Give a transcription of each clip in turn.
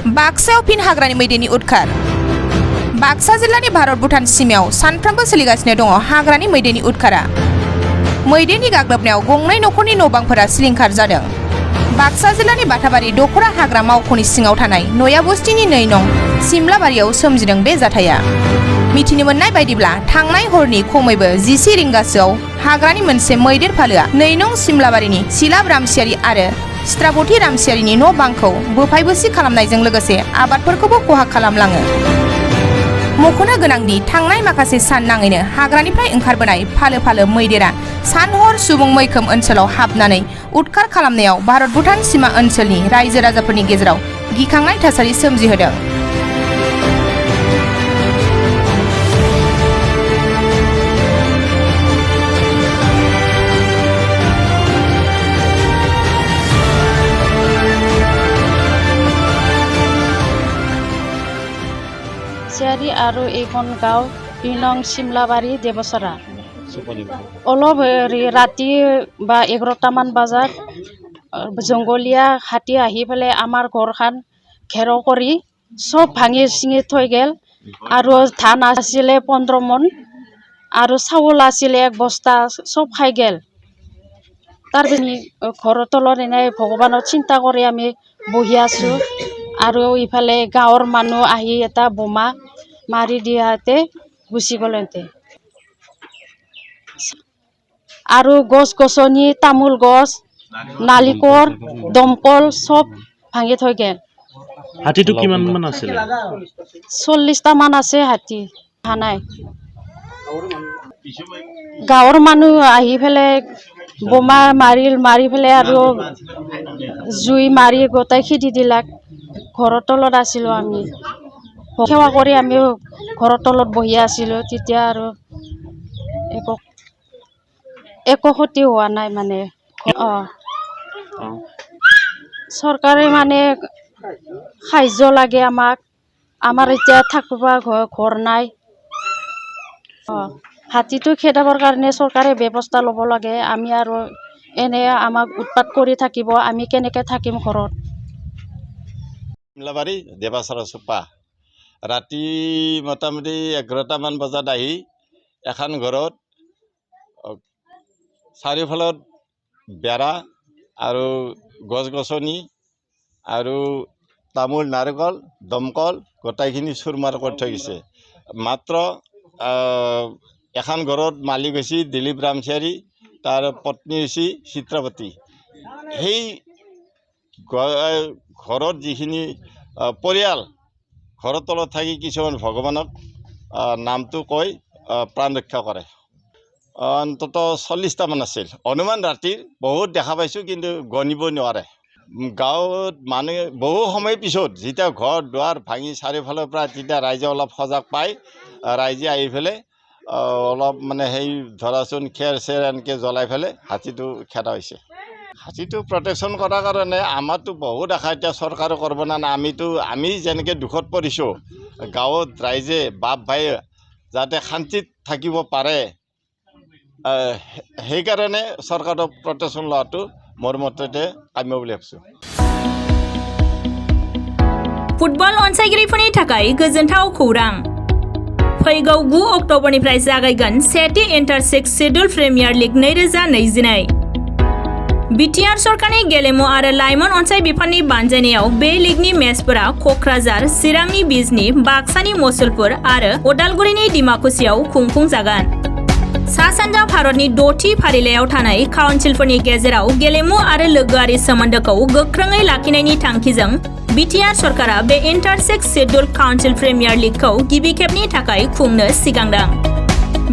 बाक्सायाव fin हाग्रानि मैदेरनि उदखार बाक्सा जिल्लानि भारत भुटान सीमायाव सानफ्रोमबो सोलिगासिनो दङ हाग्रानि मैदेरनि उदखारा मैदेरनि गाग्लोबनायाव गंनै नखरनि न'बांफोरा सिलिंखार जादों बाक्सा जिल्लानि बाथाबारि दखरा हाग्रा मावख'नि सिङाव थानाय नया बस्तिनि 2 नं सिमलाबारियाव सोमजिदों बे जाथाया मिथिनो मोननाय बायदिब्ला थांनाय हरनि खमैबो 10 रिंगासोआव हाग्रानि मोनसे मैदेर फालोआ 2 नं सिमलाबारिनि सिलाब रामसियारि आरो चित्राबती रामसियारिनि न' बांखौ बोफायबोसि खालामनायजों लोगोसे आबादफोरखौबो खहा खालामलाङो मख'नो गोनांदि थांनाय माखासे सान नाङैनो हाग्रानिफ्राय ओंखारबोनाय फालो फालो मैदेरा सानहर सुबुं मैखोम ओनसोलाव हाबनानै उदखार खालामनायाव भारत भुटान सीमा ओनसोलनि रायजो राजाफोरनि गेजेराव गिखांनाय थासारि सोमजिहोदों सियारी आरो एखन गाँव 2 नं सिमलाबारी देवसरा अलप राति बा 11টামান বজাত জংগলীয়া হাতী আহি পেলাই আমাৰ ঘৰখন ঘেৰাও কৰি সব ভাঙি চিঙি থৈ গেল আৰু ধান আছিলে 15 মন আৰু চাউল আছিলে 1 বস্তা সব খাই গেল তাৰ ঘৰৰ তলত এনে ভগৱানৰ চিন্তা কৰি আমি বহি আছো আৰু ইফালে গাঁৱৰ মানুহ আহি এটা বোমা মাৰি দিয়াতে গুচি গলতে আৰু গছ গছনি তামোল গছ নালিকৰ দমকল সব ভাঙি থৈ গেল হাতীটো কিমান মান আছিল 40টা মান আছে হাতী হানাই গাঁৱৰ মানুহ আহি ফেলে বোমা মাৰি ফেলে আৰু জুই মাৰি গোটাই খিদি দিলাক ঘৰৰ তলত আছিলো আমি সেৱা কৰি আমি ঘৰৰ তলত বহি আছিলো তেতিয়া আৰু একো ক্ষতি হোৱা নাই মানে চৰকাৰে মানে সাহায্য লাগে আমাক আমাৰ এতিয়া থাকিব ঘৰ নাই হাতীটো খেদাবৰ কাৰণে চৰকাৰে ব্যৱস্থা ল'ব লাগে আমি আৰু এনে আমাক উৎপাত কৰি থাকিব আমি কেনেকৈ থাকিম ঘৰত সিমলাবাৰী দেৱাচৰা চোপা ৰাতি মোটামুটি 11টামান বজাত আহি এখন ঘৰত চাৰিওফালত বেৰা আৰু গছ গছনি আৰু তামোল নাৰিকল দমকল গোটাইখিনি চুৰমাৰ কৰি থৈ গৈছে মাত্ৰ এখন ঘৰত মালিক হৈছে দিলীপ ৰামচিয়াৰী তাৰ পত্নী হৈছে চিত্ৰাৱতী সেই ঘৰত যিখিনি পৰিয়াল ঘৰৰ তলত থাকি কিছুমান ভগৱানক নামটো কৈ প্ৰাণ ৰক্ষা কৰে অন্তত 40টামান আছিল অনুমান ৰাতিৰ বহুত দেখা পাইছোঁ কিন্তু গণিব নোৱাৰে গাঁৱত মানুহে বহু সময় পিছত যেতিয়া ঘৰ দুৱাৰ ভাঙি চাৰিওফালৰ পৰা তেতিয়া ৰাইজে অলপ সজাগ পায় ৰাইজে আহি পেলাই অলপ মানে সেই ধৰাচোন খেৰ চেৰ এনেকৈ জ্বলাই পেলাই হাতীটো খেদা হৈছে হাতীটো প্ৰটেকশ্যন কৰাৰ কাৰণে আমাৰতো বহুত আশা এতিয়া চৰকাৰে কৰিব না আমি যেনেকৈ দুখত পৰিছোঁ গাঁৱত ৰাইজে বাপ ভাই যাতে শান্তিত থাকিব পাৰে সেইকাৰণে চৰকাৰৰ প্ৰটেকশ্যন লোৱাটো মোৰ মতে কাম্য বুলি ভাবিছোঁ फुटबल अनसायगिरिफोरनि थाखाय गोजोनथाव खौरां फैगौ 9 अक्ट'बरनिफ्राय जागायगोन सेथि इन्टार-6 शेड्युल प्रिमियार लीग 2022 बिटिआर सरकारनि गेलेमु आरो लाइमोन अनसाय बिफाननि बानजायनायाव बे लीगनि मेचफोरा क'क्राझार चिरांनि बिजनी बाक्सानि मसलपुर आरो उदालगुरिनि डिमाकुसियाव खुंफुंजागोन सा सानजा भारतनि 6थि फारिलाइयाव थानाय काउन्सिलफोरनि गेजेराव गेलेमु आरो लोगोआरि सोमोन्दोखौ गोख्रोङै लाखिनायनि थांखिजों बिटिआर सरकारा बे इन्टार-6 शेड्युल काउन्सिल प्रिमियार लीगखौ गिबि खेबनि थाखाय खुंनो सिगांदों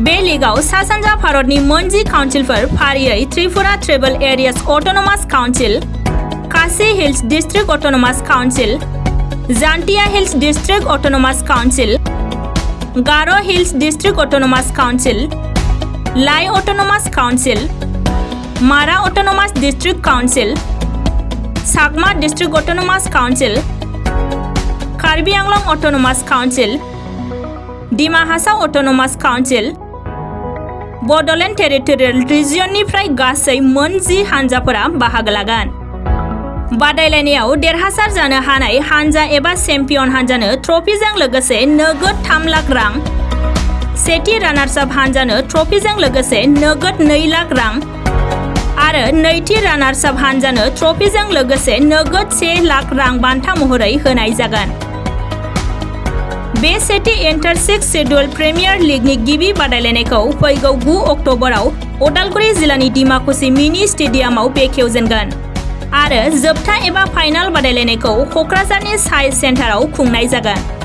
बे लीगआव सा सानजा भारतनि मोनजि काउन्सिलफोर फारियै Tripura tribal areas autonomous council Khasi hills district autonomous council Jaintia hills district autonomous council Garo hills district autonomous council Lai autonomous council Mara autonomous district council Chakma district autonomous council Karbi Anglong autonomous council Dima Hasao autonomous council Bodoland territorial रिजियननिफ्राय गासै 10 हानजाफोरा बाहागो लागोन बादायलायनायाव देरहासार जानो हानाय हानजा एबा चेम्पियन हानजानो ट्रफिजों लोगोसे नोगोद 3 लाख रां, सेथि रानार्स आप हानजानो ट्रफिजों लोगोसे नोगोद 2 लाख रां आरो नैथि रानार्स आप हानजानो ट्रफिजों लोगोसे नोगोद 1 लाख रां बान्था महरै होनाय जागोन। बे सेथि एन्टार 6 शेड्युल प्रिमियार लीगनि गिबि बादायलायनायखौ फैगौ 9 अक्ट'बराव उदालगुरि जिल्लानि डिमाकुसि मिनि स्टेडियामाव बेखेवजेनगोन आरो जोबथा एबा फाइनाल बादायलायनायखौ क'क्राझारनि साइन्स सेन्टाराव खुंनाय जागोन।